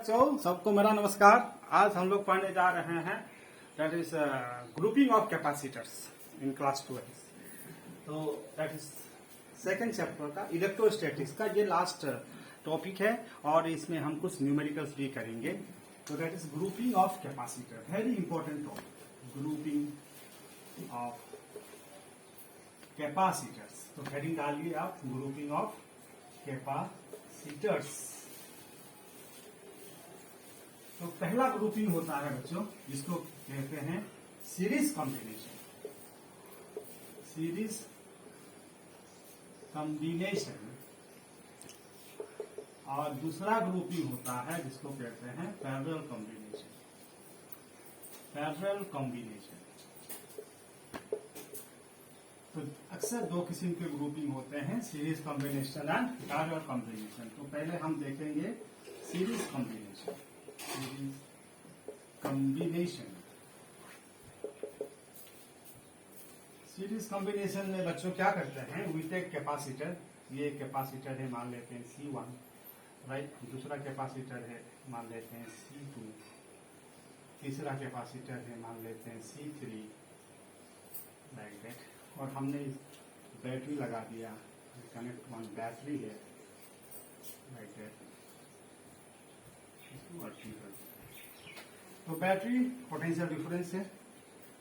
सबको मेरा नमस्कार। आज हम लोग पढ़ने जा रहे हैं that is grouping of capacitors in class 12। तो दैट इज सेकंड चैप्टर का इलेक्ट्रोस्टैटिक्स का ये लास्ट टॉपिक है और इसमें हम कुछ न्यूमेरिकल्स भी करेंगे। तो that is grouping of capacitor, very important topic, grouping of capacitors. तो हेडिंग डालिए आप, ग्रुपिंग ऑफ कैपेसिटर्स। तो पहला ग्रुपिंग होता है बच्चों, जिसको कहते हैं सीरीज कॉम्बिनेशन। Series combination. और दूसरा ग्रुपिंग होता है जिसको कहते हैं पैरेलल कॉम्बिनेशन। Parallel combination. तो अक्सर दो किस्म के ग्रुपिंग होते हैं, series combination and parallel combination. तो पहले हम देखेंगे series combination. Combination. Series combination में बच्चों क्या करते हैं, वी टेक कैपेसिटर। ये कैपेसिटर है, मान लेते हैं C1, राइट। दूसरा कैपेसिटर है, मान लेते हैं C2। तीसरा कैपेसिटर है, मान लेते हैं C3, लाइक दैट। और हमने बैटरी लगा दिया, कनेक्ट वन बैटरी है, लाइक दैट। तो बैटरी पोटेंशियल डिफरेंस है,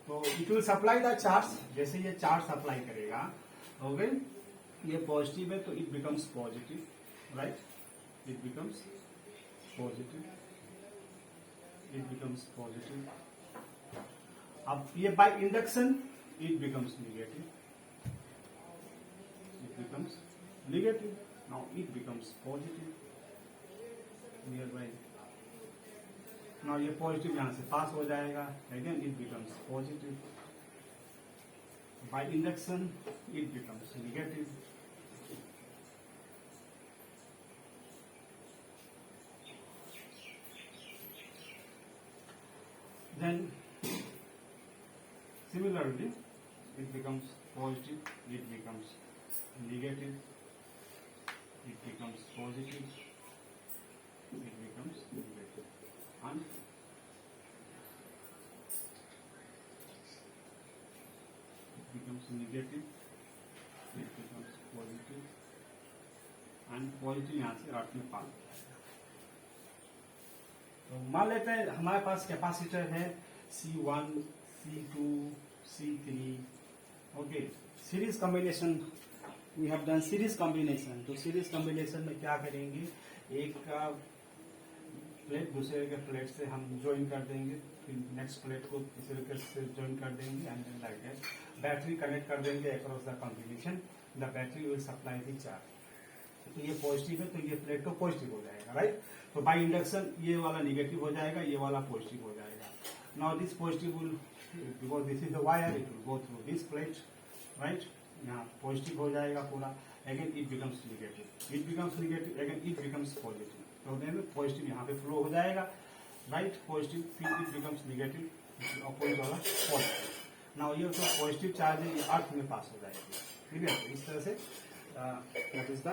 तो it will supply the charge. जैसे ये चार्ज सप्लाई करेगा, ओके, ये पॉजिटिव है तो it becomes positive, right. It becomes positive, it becomes positive. अब ये by induction it becomes negative, it becomes negative. Now it becomes positive nearby. ना ये पॉजिटिव यहां से पास हो जाएगा, again it becomes positive. Bye induction it becomes negative. Then similarly it becomes positive, it becomes negative, it becomes positive, it becomes negative, and it becomes negative, it becomes positive, and positive यहाँ से अर्थ में पास। तो मान लेते हैं हमारे पास capacitor है C1, C2, C3, okay. Series combination we have done series combination. तो सीरीज कॉम्बिनेशन में क्या करेंगे, एक का प्लेट दूसरे के प्लेट से हम ज्वाइन कर देंगे, फिर नेक्स्ट प्लेट को तीसरे के से ज्वाइन कर देंगे, and then like that battery connect कर देंगे across the combination. The battery will supply the charge. तो ये पॉजिटिव है तो ये प्लेट तो पॉजिटिव हो जाएगा, राइट। तो बाय इंडक्शन ये वाला नेगेटिव हो जाएगा, ये वाला पॉजिटिव हो जाएगा। Now this positive will, because this is the wire, it will go through this plate, right. यहाँ पॉजिटिव हो जाएगा पूरा, again it becomes negative, it becomes negative, again it becomes positive. तो देन पॉजिटिव यहाँ पे flow हो जाएगा, right, positive, फिर इट बिकम्स नेगेटिव, अपोजिट वाला पॉजिटिव। नाउ ये जो पॉजिटिव चार्ज है ये अर्थ में पास हो जाएगी, ठीक है। तो इस तरह say that is the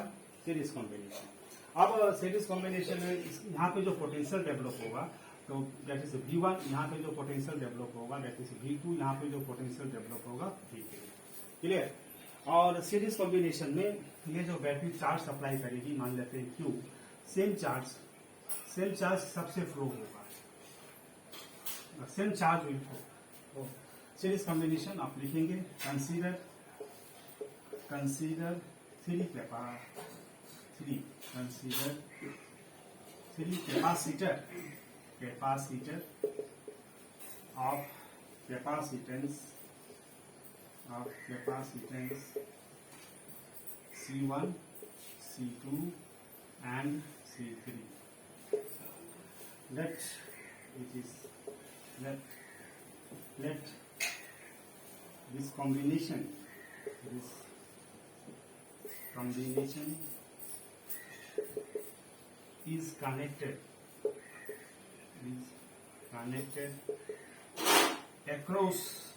series combination. अब सीरीज कॉम्बिनेशन में यहाँ पे जो पोटेंशियल डेवलप होगा, तो दैट इज V1, यहाँ पे जो पोटेंशियल डेवलप होगा दैट इज V2, यहाँ पे जो पोटेंशियल डेवलप होगा V3, क्लियर। और सीरीज कॉम्बिनेशन में ये जो बैटरी चार्ज सप्लाई करेगी, मान लेते हैं Q, सेम चार्ज सबसे फ्लो होगा, सेम चार्ज विल फ्लो। तो सीरीज कॉम्बिनेशन आप लिखेंगे, consider three capacitor of capacitance C1, C2 and C3. Let this combination is connected across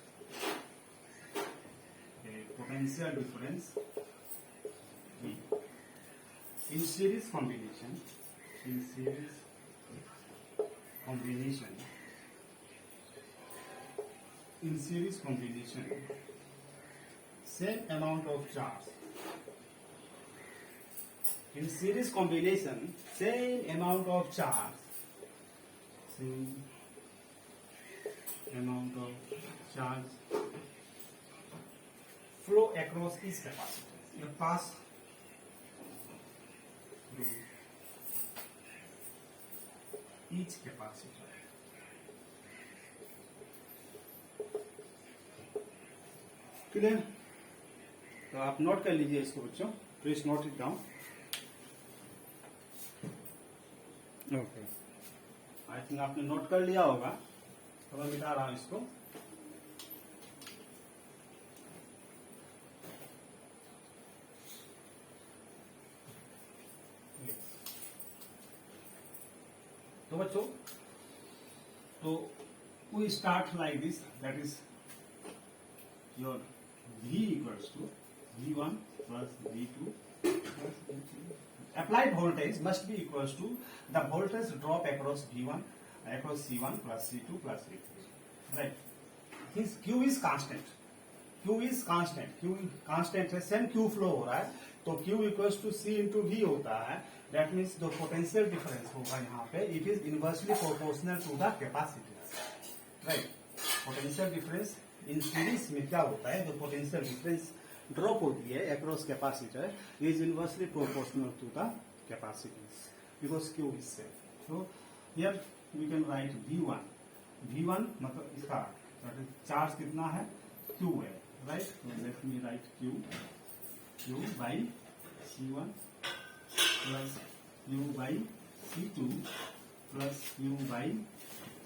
a potential difference V. In series combination, combination, in series combination, same amount of charge. In series combination, same amount of charge, same amount of charge flow across each capacitance. It pass through each capacitor. Clear? तो आप note कर लीजिए इसको बच्चों, please note it down. Okay, I think आपने note कर लिया होगा. तो मैं मिटा रहा हूं इसको. तो बच्चों, तो we start like this, that is your V equals to V1 plus V2 plus V3. Applied voltage must be equals to the voltage drop across V1 across C1 plus C2 plus C3. Right? His Q is constant. Q is constant. Q constant है, same Q flow हो रहा है, तो Q equals to C into V होता है. That means the potential difference होगा यहाँ पे, it is inversely proportional to the capacitance. Right? Potential difference in series में क्या होता है, जो पोटेंशियल डिफरेंस ड्रॉप होती है across capacitor is inversely proportional to the capacitance because Q is same. तो here we can write V1. V1 मतलब इसका चार्ज कितना है, Q है. Right? Let me write Q by C1 plus Q by C2 plus Q by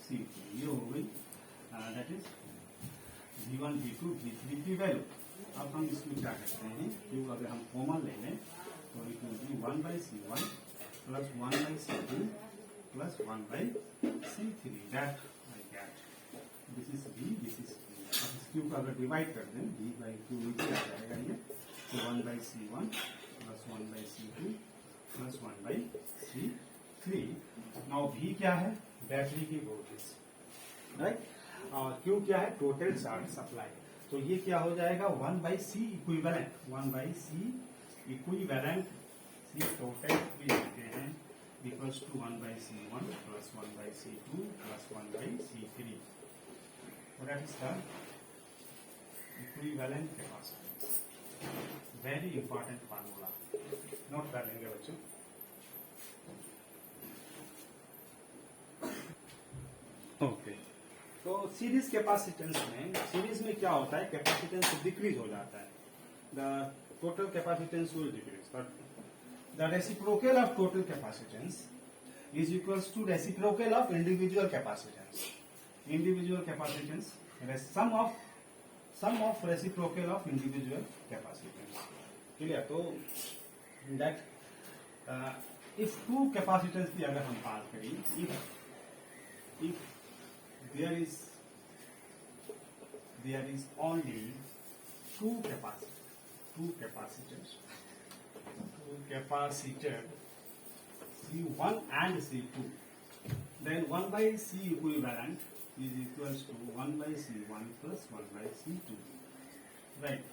C2. ये हो गई that is V1, V2, V3 की वैल्यू. अब हम इसमें क्या करते हैं, Q अगर हम कॉमन ले लें तो it will be 1 by C1 plus 1 by C2 plus 1 by C3. That I get. This is V, this is Q. अब इस Q को अगर डिवाइड कर दें, V by Q नीचे आ जाएगा ये, तो 1 by C1 plus 1 by C2 plus 1 by C3. Now V क्या है, बैटरी की वोल्टेज. राइट? और Q क्या है, टोटल चार्ज सप्लाई. तो ये क्या हो जाएगा, 1 by C equivalent. 1 by C equivalent, C total भी लिखते हैं, equals to 1 by C1 plus 1 by C2 plus 1 by C3. That is the equivalent capacitance. Very important formula, note कर लेंगे बच्चों. ओके, तो सीरीज कैपेसिटेंस में, सीरीज में क्या होता है, कैपेसिटेंस डिक्रीज हो जाता है. The total capacitance will decrease, but the reciprocal of total capacitance is equals to reciprocal of individual capacitance. Individual capacitance, sum of reciprocal of individual capacitance. Clear? तो that if two capacitance की अगर हम बात करें, if there is only two capacitors C1 and C2, then 1 by C equivalent is equals to 1 by C1 plus 1 by C2. Right?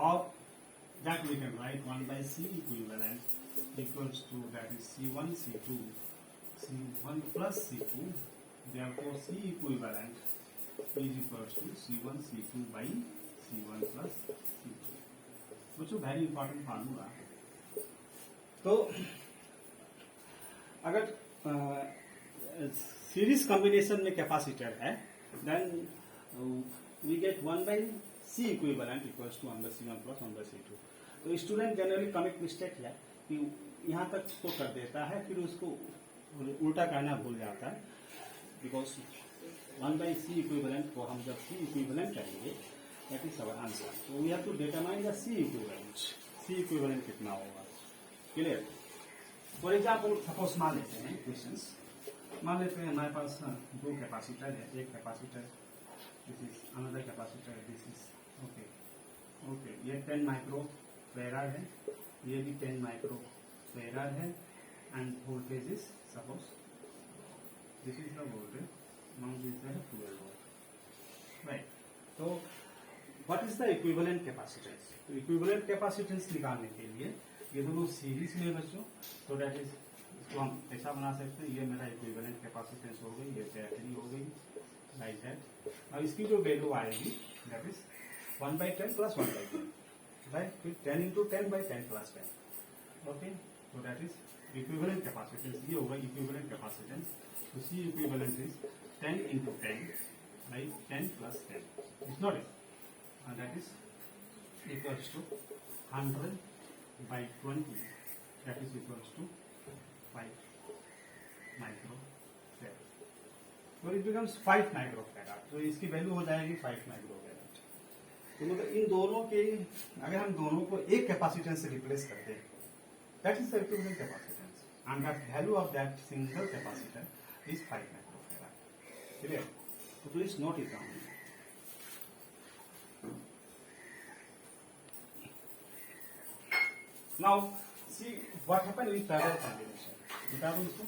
Or that we can write 1 by C equivalent equals to, that is C1 C2, C1 plus C2. Therefore C equivalent is equals to C1 C2 by C1 plus C2. Which is very important formula. तो अगर series combination में capacitor है, then we get 1 by C equivalent equals to 1 by C1 plus 1 by C2. तो student generally commit mistake है कि यहाँ तक तो कर देता है, फिर उसको उल्टा कहना भूल जाता है. बिकॉज 1 by C equivalent को हम जब C equivalent करेंगे, दैट इज अवर आंसर. तो we have to determine the C equivalent. C equivalent कितना होगा. क्लियर? फॉर एग्जाम्पल सपोज मान लेते हैं क्वेश्चंस, मान लेते हैं हमारे पास दो कैपेसिटर है. एक capacitor This is another capacitor. This is okay. Okay, ये 10 माइक्रो फेराड है, ये भी 10 माइक्रो फेराड है, and voltage is suppose this is the voltage, now this is the 12 volt, right? So what is the equivalent capacitance? तो equivalent capacitance निकालने के लिए ये दोनों सीरीज में बच्चों, तो that is इसको हम ऐसा बना सकते हैं, ये मेरा इक्विवेलेंट कैपेसिटेंस हो गई, ये बैटरी हो गई, लाइक दैट। अब इसकी जो वैल्यू आएगी दैट इज 1/10 प्लस 1/10, राइट? फिर 10 into 10 by 10 plus 10, ओके? तो दैट इज इक्विवेलेंट कैपेसिटेंस, ये होगा इक्विवेलेंट कैपेसिटेंस। तो C equivalent is 10 into 10 by 10 plus 10, it's not it, and that is equals to 100 by 20, that is equals to 5 microfarad. So it becomes 5 microfarad. तो इसकी value हो जाएगी 5 microfarad. तो मतलब इन दोनों के, अगर हम दोनों को एक कैपेसिटेंस से रिप्लेस करते हैं, that is the equivalent capacitance, and the value of that single capacitor is 5 microfarad. Clear? So please note it down. Now see what happened with parallel combination. बता दूं इसको?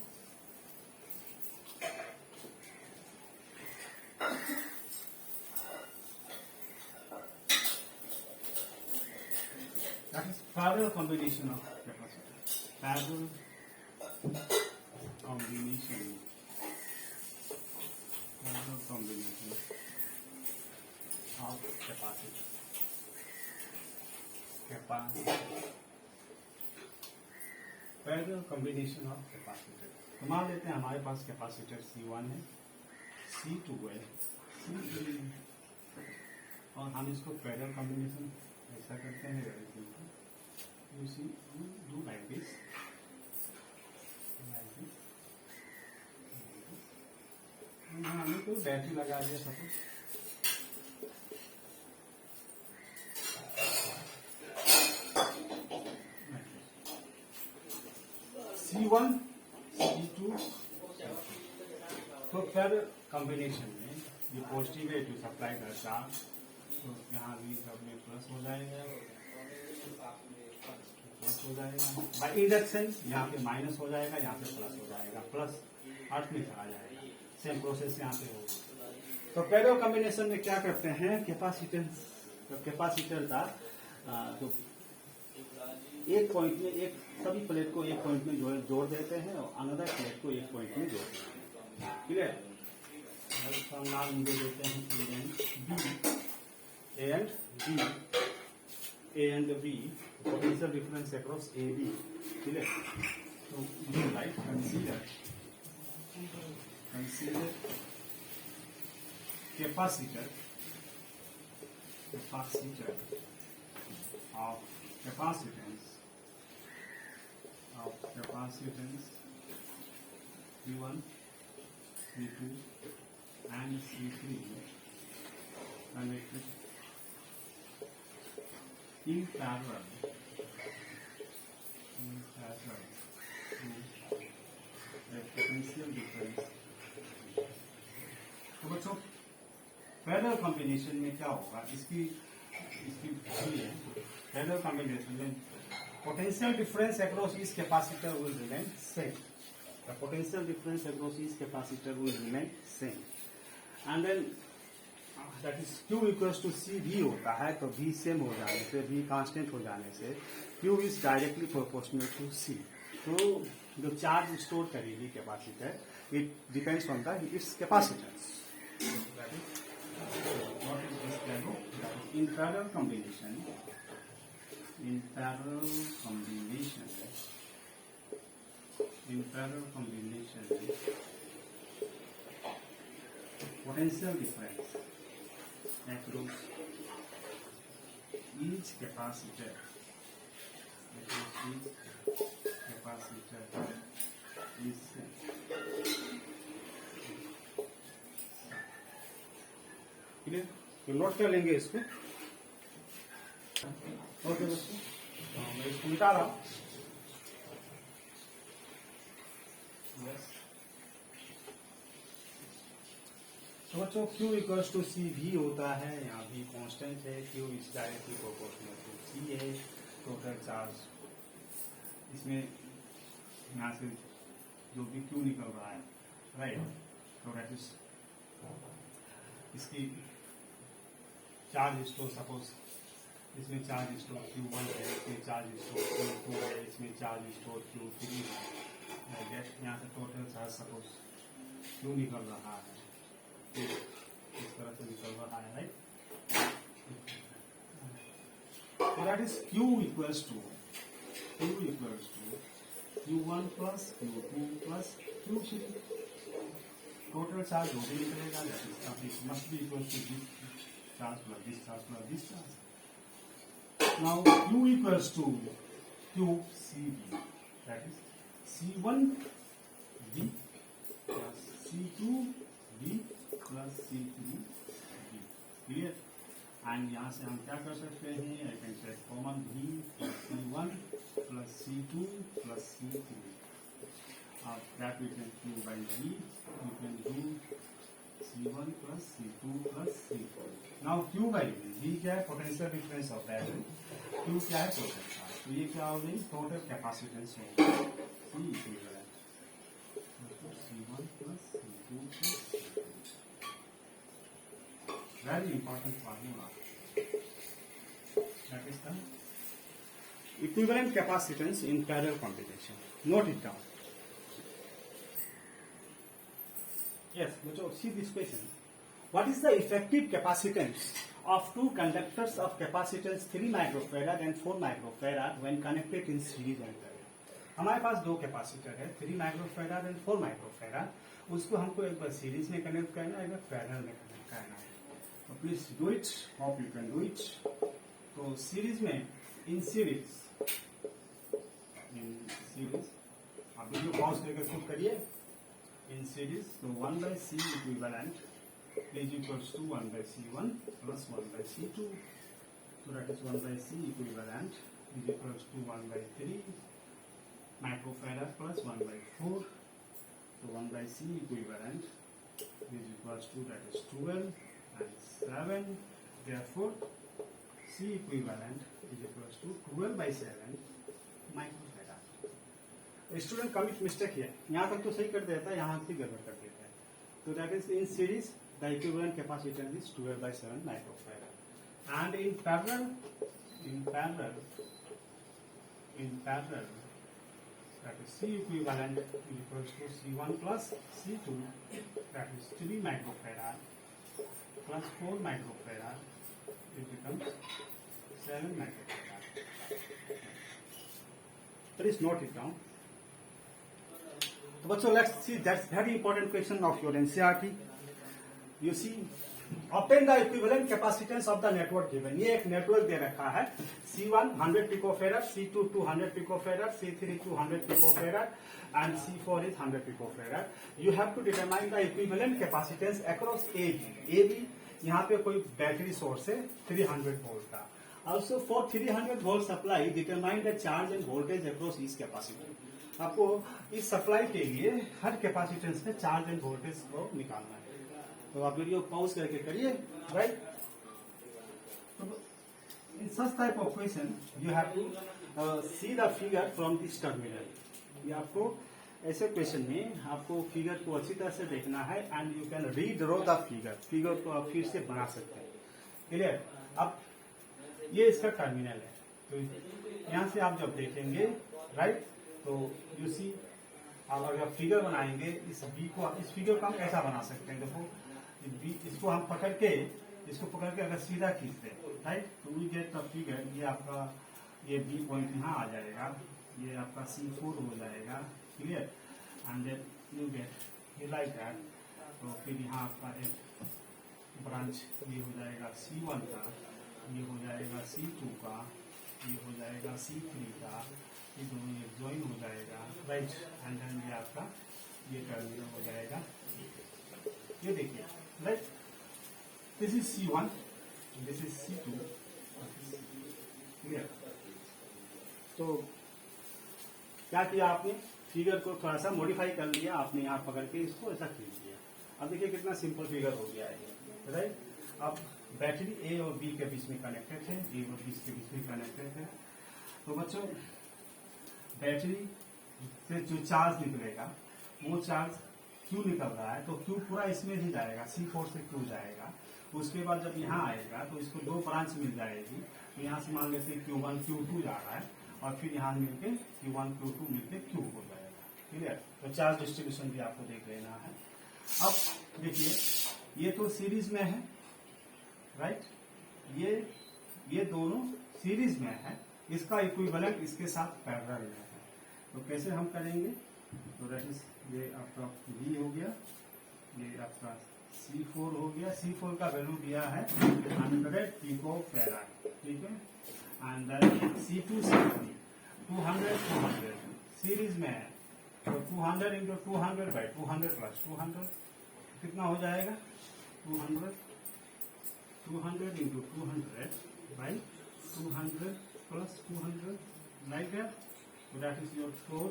That is parallel combination of capacitor. Parallel combination. Parallel combination of capacitor. Parallel combination of capacitor. तो मान लेते हैं हमारे पास capacitor C1 है, C2 है, C3 है, और हम इसको पैरेलल कॉम्बिनेशन ऐसा करते हैं, you see do like this, हमने कोई बैटरी लगा दिया सपोज, C1, C2, तो फिर कॉम्बिनेशन में ये पॉजिटिव है टू सप्लाई द चार्ज, तो यहाँ भी डब्ल्यू प्लस हो जाएगा, प्लस हो जाएगा बाई इंडक्शन, यहाँ पे माइनस हो जाएगा, यहाँ पे प्लस हो जाएगा, प्लस अर्थ में चला जाएगा, सेम प्रोसेस यहाँ पे होगा। तो पैरेलल कॉम्बिनेशन में क्या करते हैं, कैपेसिटेंस, तो कैपेसिटर का तो एक पॉइंट में, एक सभी प्लेट को एक पॉइंट में जोड़ देते हैं और अनदर प्लेट को एक पॉइंट में जोड़ देते हैं, क्लियर? हम नाम मुझे देते हैं A and B, potential difference across A B, clear? तो you like consider capacitor of capacitance C1, C2 and C3 connected in parallel to a potential difference. तो बच्चों पैरेलल कॉम्बिनेशन में क्या होगा, इसकी पैरेलल कॉम्बिनेशन में potential difference across each capacitor will remain same. The potential difference across each capacitor will remain same. And then that is Q equals to C V होता है, तो V सेम हो जाने से, V कांस्टेंट हो जाने से Q is directly proportional to C. तो जो चार्ज स्टोर करेगी capacitor, it depends on its capacitance. That is what is this value? In parallel combination. In parallel combination, potential difference across each capacitor is clear? तो note कर लेंगे इसको। Okay दोस्तों, मैं इसको मिटा रहा हूँ। यस, तो बच्चों Q इक्वल्स टू सी भी होता है, यहाँ भी कांस्टेंट है, Q is directly proportional to C है, टोटल चार्ज इसमें यहाँ से जो भी Q निकल रहा है, राइट, तो दैट इज इसकी चार्ज स्टोर, सपोज इसमें चार्ज स्टोर Q1 है, इसमें चार्ज स्टोर Q2 है, इसमें चार्ज स्टोर Q3 है, यहाँ से टोटल चार्ज सपोज Q निकल रहा है, इस तरह से निकल रहा है, right. So that is Q equals to Q1 plus Q2 plus Q3. Total charge जो भी निकलेगा that must be equal to this charge plus this charge plus this charge. Now Q equals to QCB, that is C1B plus C2B plus C3B. Clear? And यहाँ से हम क्या कर सकते हैं, I can say common B plus C1 plus C2 plus C3. That we can do by B. We can do C1 plus C2 plus C4. Now Q by B. B क्या है, potential difference of battery. Q क्या है, total charge. तो ये क्या हो गई, total capacitance हो गई. C equivalent. C1 plus C2 plus C3. Very important formula. That is the equivalent capacitance in parallel combination. Note it down. Yes, see this question. What is the effective capacitance of two conductors of capacitance 3 microfarad and 4 microfarad when connected in series and parallel? हमारे पास दो capacitor है, 3 microfarad and 4 microfarad, उसको हमको एक बार series में connect करना है, एक बार पैरेलल में कनेक्ट करना है. तो please do it, hope you can do it. तो सीरीज में इन सीरीज आप वीडियो पॉज करके खुद करिए. इन सीरीज तो 1/C equivalent is equals to 1/C1 plus 1/C2. So that is 1/C equivalent is equals to 1/3 microfarad plus 1/4. So 1/C equivalent is equals to, that is 12 and 7. Therefore C equivalent is equals to 12/7 microfarad. Student commit mistake है, यहाँ तक तो सही कर देता है, यहाँ से गड़बड़ कर देता है. तो that is in series the equivalent capacitance is 12/7 microfarad, and in parallel that is C equivalent is equals to C1 plus C2, that is 3 microfarad plus 4 microfarad, it becomes 7 microfarad. Please note it down. So let's see, that's very important question of your NCERT. You see, obtain the equivalent capacitance of the network given. ये एक network दे रखा है, C1 100 picofarad, C2 200 picofarad, C3 200 picofarad, and C4 is 100 picofarad. You have to determine the equivalent capacitance across AB. यहाँ पे कोई battery source है 300 volt का. Also for 300 volt supply, determine the charge and voltage across each capacitor. आपको इस supply के लिए हर कैपेसिटेंस में चार्ज एंड वोल्टेज को निकालना है. तो आप वीडियो पॉज करके करिए, right. In such type of question you have to see the figure from this terminal. ये आपको ऐसे क्वेश्चन में आपको फिगर को अच्छी तरह से देखना है, and you can redraw the figure को आप फिर से बना सकते हैं. क्लियर. अब ये इसका टर्मिनल है, तो यहाँ से आप जब देखेंगे, राइट, तो यू सी आप अगर फिगर बनाएंगे इस फिगर को हम ऐसा बना सकते हैं. देखो इसको हम पकड़ के अगर सीधा खींचते हैं, राइट, तो वी गेट द फिगर. ये आपका ये बी पॉइंट यहाँ आ जाएगा, ये आपका C4 हो जाएगा. Clear. And then you get ये लाइक दैट. तो फिर यहाँ आपका एक ब्रांच ये हो जाएगा C1 का, ये हो जाएगा C2 का, ये हो जाएगा C3 का, ये दोनों ये ज्वाइन हो जाएगा, राइट. एंड देन ये आपका ये टर्मिनल हो जाएगा. ये देखिए, right, this is C1, this is C2. Clear. तो क्या किया आपने, फिगर को थोड़ा सा मॉडिफाई कर लिया आपने, यहाँ पकड़ के इसको ऐसा खींच दिया. अब देखिए कितना सिंपल फिगर हो गया है, राइट। अब बैटरी ए और बी के बीच में कनेक्टेड है, ए और बी के बीच में कनेक्टेड है। तो बच्चों बैटरी से जो चार्ज निकलेगा वो चार्ज क्यू निकल रहा है, तो क्यू पूरा इसमें ही जाएगा, C4 से क्यू जाएगा। उसके बाद जब यहाँ आएगा तो इसको दो ब्रांच मिल जाएगी, तो यहाँ से मान लेते Q1 Q2 जा रहा है और फिर यहाँ मिलके Q1 Q2 मिलके Q हो जाएगा, क्लियर। तो चार्ज डिस्ट्रीब्यूशन भी आपको देख लेना है। अब देखिए ये तो सीरीज में है, राइट, ये दोनों सीरीज में है, इसका इक्विवेलेंट इसके साथ पैरेलल में है। तो कैसे हम करेंगे, तो दैट इज ये आपका V हो गया, ये आपका C4 हो गया। C4 का वैल्यू दिया है 100 पिकोफैराड, ठीक है। एंड C2 C3 200 सीरीज में है, तो 200 इंटू 200 बाई 200 प्लस 200 कितना हो जाएगा, 200 into 200 by 200 plus 200 like that. So that is your 4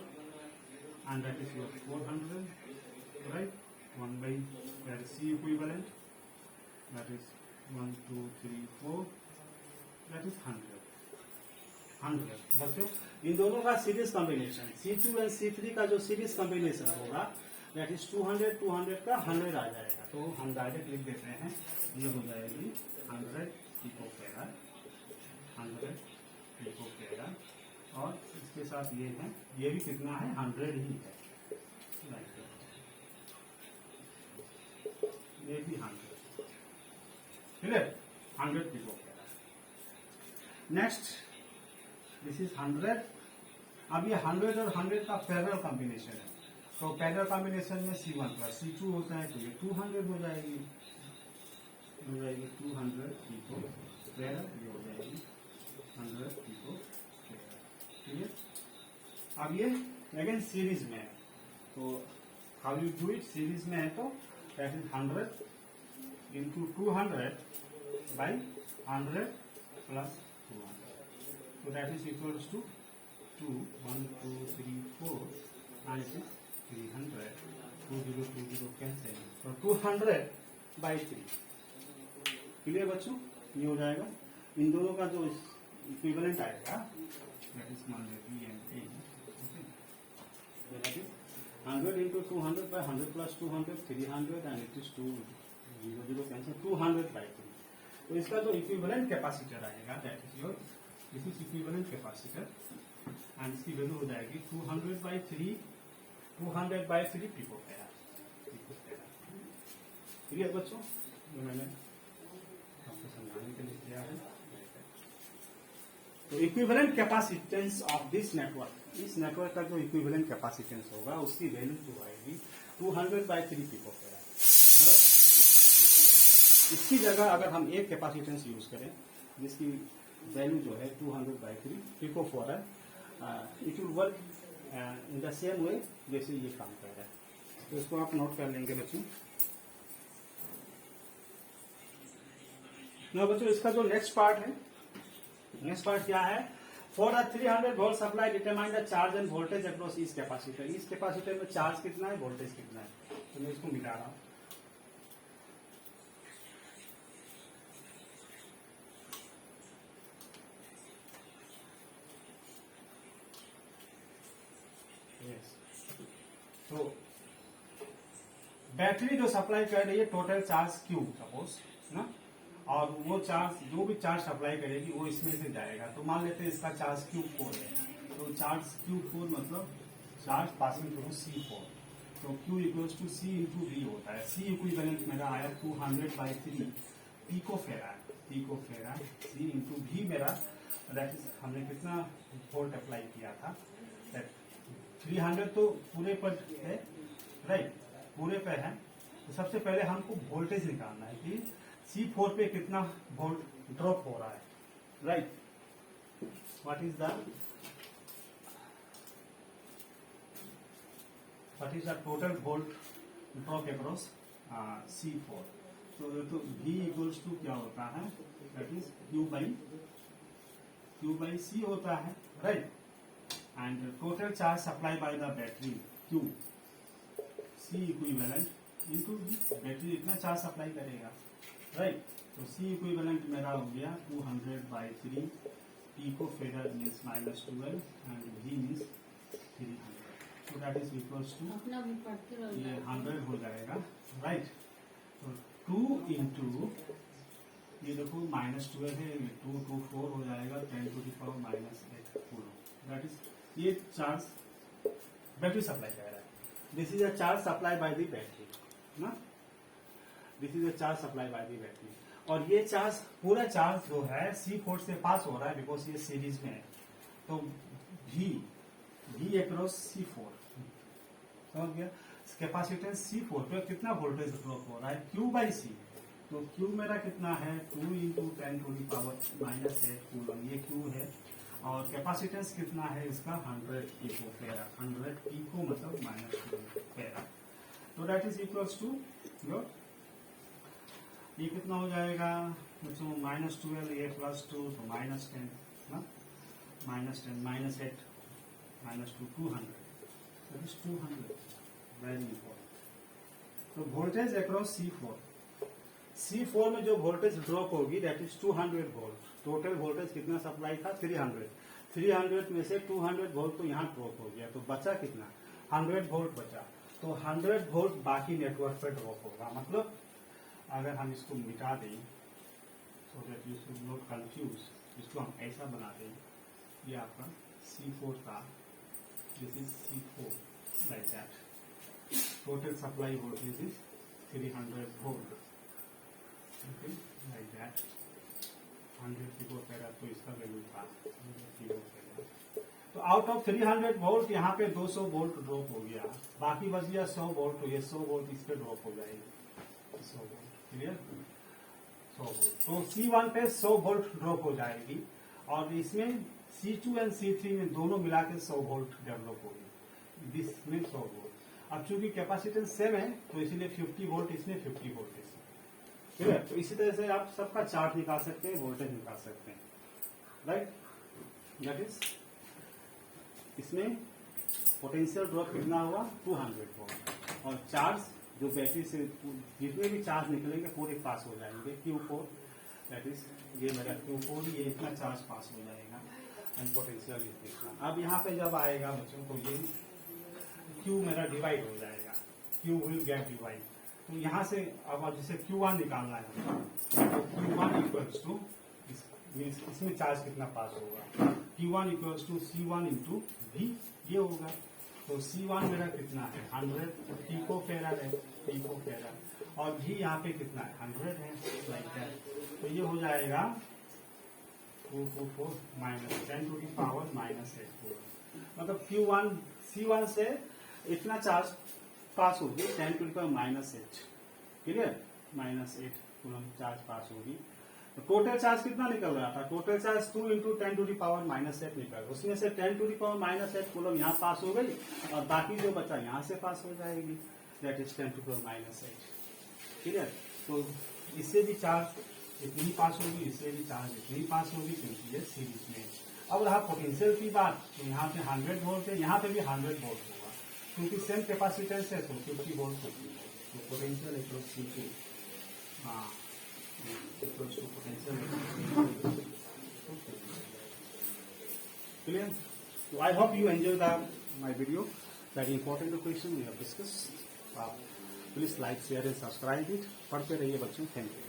and that is your 400, right? 1 by that is C equivalent, that is 1 2 3 4, that is 100। बच्चों इन दोनों का series combination C2 and C3 का जो series combination होगा that is 200 200 का 100 आ जाएगा। तो हम डायरेक्ट लिख देते हैं, ये हो जाएगी 100 पिकोफैराड, 100 पिकोफैराड, और इसके साथ ये है, ये भी कितना है 100 ही है, ये भी 100, clear, 100 picofarad. Next this is 100। अब ये 100 और 100 का पैरेलल कॉम्बिनेशन है, तो पैरेलल कॉम्बिनेशन में C1 प्लस C2 होता है, तो ये 200 हो जाएगी 200 पिकोफैराड, ये हो जाएगी 100 पिकोफैराड, ठीक है। अब ये अगेन सीरीज में है, तो how you do it, series में है तो that is 100 into 200 by 100 plus 200, तो that is equals to 2 1 2 3 4 and it is 300, 20 cancel, तो 200 बाई 3, क्लियर बच्चों, ये हो जाएगा। इन दोनों का जो इक्विवेलेंट आएगा that is मान लीजिए B and A, okay, that is 100 into 200 by 100 plus 200 300 and it is 2 0 cancel 200 by 3। तो इसका जो इक्विवेलेंट कैपेसिटर आएगा that is your, this is equivalent capacitor and इसकी वैल्यू हो जाएगी 200 by 3 पिकोफैराड। क्लियर बच्चों, जो मैंने आपको समझाने के लिए किया है। तो equivalent capacitance of this network, इस नेटवर्क का जो इक्विवेलेंट कैपेसिटेंस होगा उसकी वैल्यू जो आएगी 200 by 3 पिकोफैराड। मतलब इसकी जगह अगर हम एक कैपेसिटेंस यूज करें जिसकी वैल्यू जो है 200 by 3 picofarad, it will work in the same way जैसे ये काम कर रहा है। तो इसको आप नोट कर लेंगे बच्चों। ना बच्चों इसका जो नेक्स्ट पार्ट है, नेक्स्ट पार्ट क्या है, for a 300 volt supply determine the charge and voltage across इस कैपेसिटर। इस कैपेसिटर में चार्ज कितना है, वोल्टेज कितना है, तो मैं इसको मिटा रहा हूं। तो बैटरी जो सप्लाई कर रही है टोटल चार्ज Q सपोज ना, और वो चार्ज जो भी चार्ज सप्लाई करेगी वो इसमें से जाएगा। तो मान लेते हैं इसका चार्ज Q4 है, तो चार्ज Q4 मतलब चार्ज पासिंग थ्रू C4, तो Q equals to C into V होता है। C इक्विवेलेंट मेरा आया 200 by 3 picofarad, C into V मेरा दैट इज हमने कितना वोल्ट अप्लाई किया था, 300 तो पूरे पर है, राइट, पूरे पे है। तो सबसे पहले हमको वोल्टेज निकालना है कि C4 पे कितना वोल्ट ड्रॉप हो रहा है, right. What is the total volt drop across C4। तो V इक्वल्स टू क्या होता है, that is Q by C होता है, right. And total charge supply by the battery Q, C equivalent into battery इतना चार्ज सप्लाई करेगा, right. तो C equivalent मेरा हो गया 200/3 pico farad means -12 and V means 300, तो दैट इज इक्वल्स टू ये 100 हो जाएगा, राइट। तो 2 इंटू ये देखो -12 है, 2 2 4 हो जाएगा 10⁻⁻8 कूलम, दैट इज ये चार्ज बैटरी सप्लाई कर रहा है। This is a charge supply by the battery ना, this is a charge supply by the battery. और ये चार्ज पूरा चार्ज जो है C4 से पास हो रहा है बिकॉज ये सीरीज में है, तो V अक्रॉस C4 समझ गया। कैपेसिटेंस C4 पे कितना वोल्टेज ड्रॉप हो रहा है Q/C, तो Q मेरा कितना है 2 × 10⁻⁻8 कूलम, ये Q है। और कैपेसिटेंस कितना है इसका 100 पिको फेराड, 100 पिको मतलब -2 फेराड, तो that is equals to your ये कितना हो जाएगा बच्चों -12 ये +2 तो -10 ना, -10 -8 -2 200, दैट इज 200, वेरी इंपॉर्टेंट। तो वोल्टेज अक्रॉस C4 में जो वोल्टेज ड्रॉप होगी that is 200 volt. Total voltage कितना सप्लाई था 300 में से 200 वोल्ट तो यहाँ ड्रॉप हो गया, तो बचा कितना 100 वोल्ट बचा, तो 100 वोल्ट बाकी नेटवर्क पे ड्रॉप होगा। मतलब अगर हम इसको मिटा दें so that you should not confuse, इसको हम ऐसा बना दें, ये आपका C4 था, this is C4 like that, total supply voltage is 300 volt, okay like that. 100 pico farad तो इसका वैल्यू था 100 पिको फेराड, तो आउट ऑफ 300 वोल्ट यहाँ पे 200 वोल्ट ड्रॉप हो गया, बाकी बच गया 100 वोल्ट, तो ये 100 वोल्ट इस पे ड्रॉप हो जाएगी, 100 वोल्ट, क्लियर 100 वोल्ट। तो C1 पे 100 वोल्ट ड्रॉप हो जाएगी और इसमें C2 एंड C3 में दोनों मिला के 100 वोल्ट डेवलप होगी, इसमें 100 वोल्ट। अब चूंकि कैपेसिटेंस सेम है तो इसीलिए 50 वोल्ट इसमें 50 वोल्ट इसमें, ठीक है। तो इसी तरह से आप सबका चार्ट निकाल सकते हैं, वोल्टेज निकाल सकते हैं, राइट। दैट इज इसमें पोटेंशियल ड्रॉप कितना हुआ 200 वोल्ट, और चार्ज जो बैटरी से जितने भी चार्ज निकलेंगे पूरे पास हो जाएंगे Q4, दैट इज ये मेरा Q4, ये इतना चार्ज पास हो जाएगा एंड पोटेंशियल इतना। अब यहाँ पे जब आएगा बच्चों तो ये Q मेरा डिवाइड हो जाएगा, Q विल गेट डिवाइड, तो यहाँ से अब जिसे Q1 निकालना है तो Q1 इक्वल्स टू इसमें चार्ज कितना पास होगा, Q1 equals to C1 into V ये होगा। तो C1 मेरा कितना है 100 पिको फेराड है, पिको फेराड, और V यहाँ पे कितना है 100 है, लाइक दैट। तो ये हो जाएगा 224 -10⁻⁻8 कूलम, मतलब Q1 C1 से इतना चार्ज पास होगी 10⁻⁻8, क्लियर -8 कूलम चार्ज पास होगी। तो टोटल चार्ज कितना निकल रहा था, टोटल चार्ज 2 × 10⁻⁻8 निकल, उसमें से 10⁻⁻8 कूलम यहाँ पास हो गई और बाकी जो बचा यहाँ से पास हो जाएगी, दैट इज 10⁻⁻8, क्लियर। तो इससे भी चार्ज इतनी पास होगी, इससे भी चार्ज इतनी पास होगी, क्योंकि ये सीरीज में। अब रहा पोटेंशियल की बात, तो यहाँ पे 100 वोल्ट है, यहाँ पे भी 100 वोल्ट होगा, क्योंकि सेम कैपेसिटेंस है तो 50 वोल्ट होगी, तो पोटेंशियल इक्वल्स टू हाँ equals to potential, clear. So I hope you enjoyed my video. Very important question we have discussed. Please like, share and subscribe it. पढ़ते रहिए बच्चों, थैंक यू।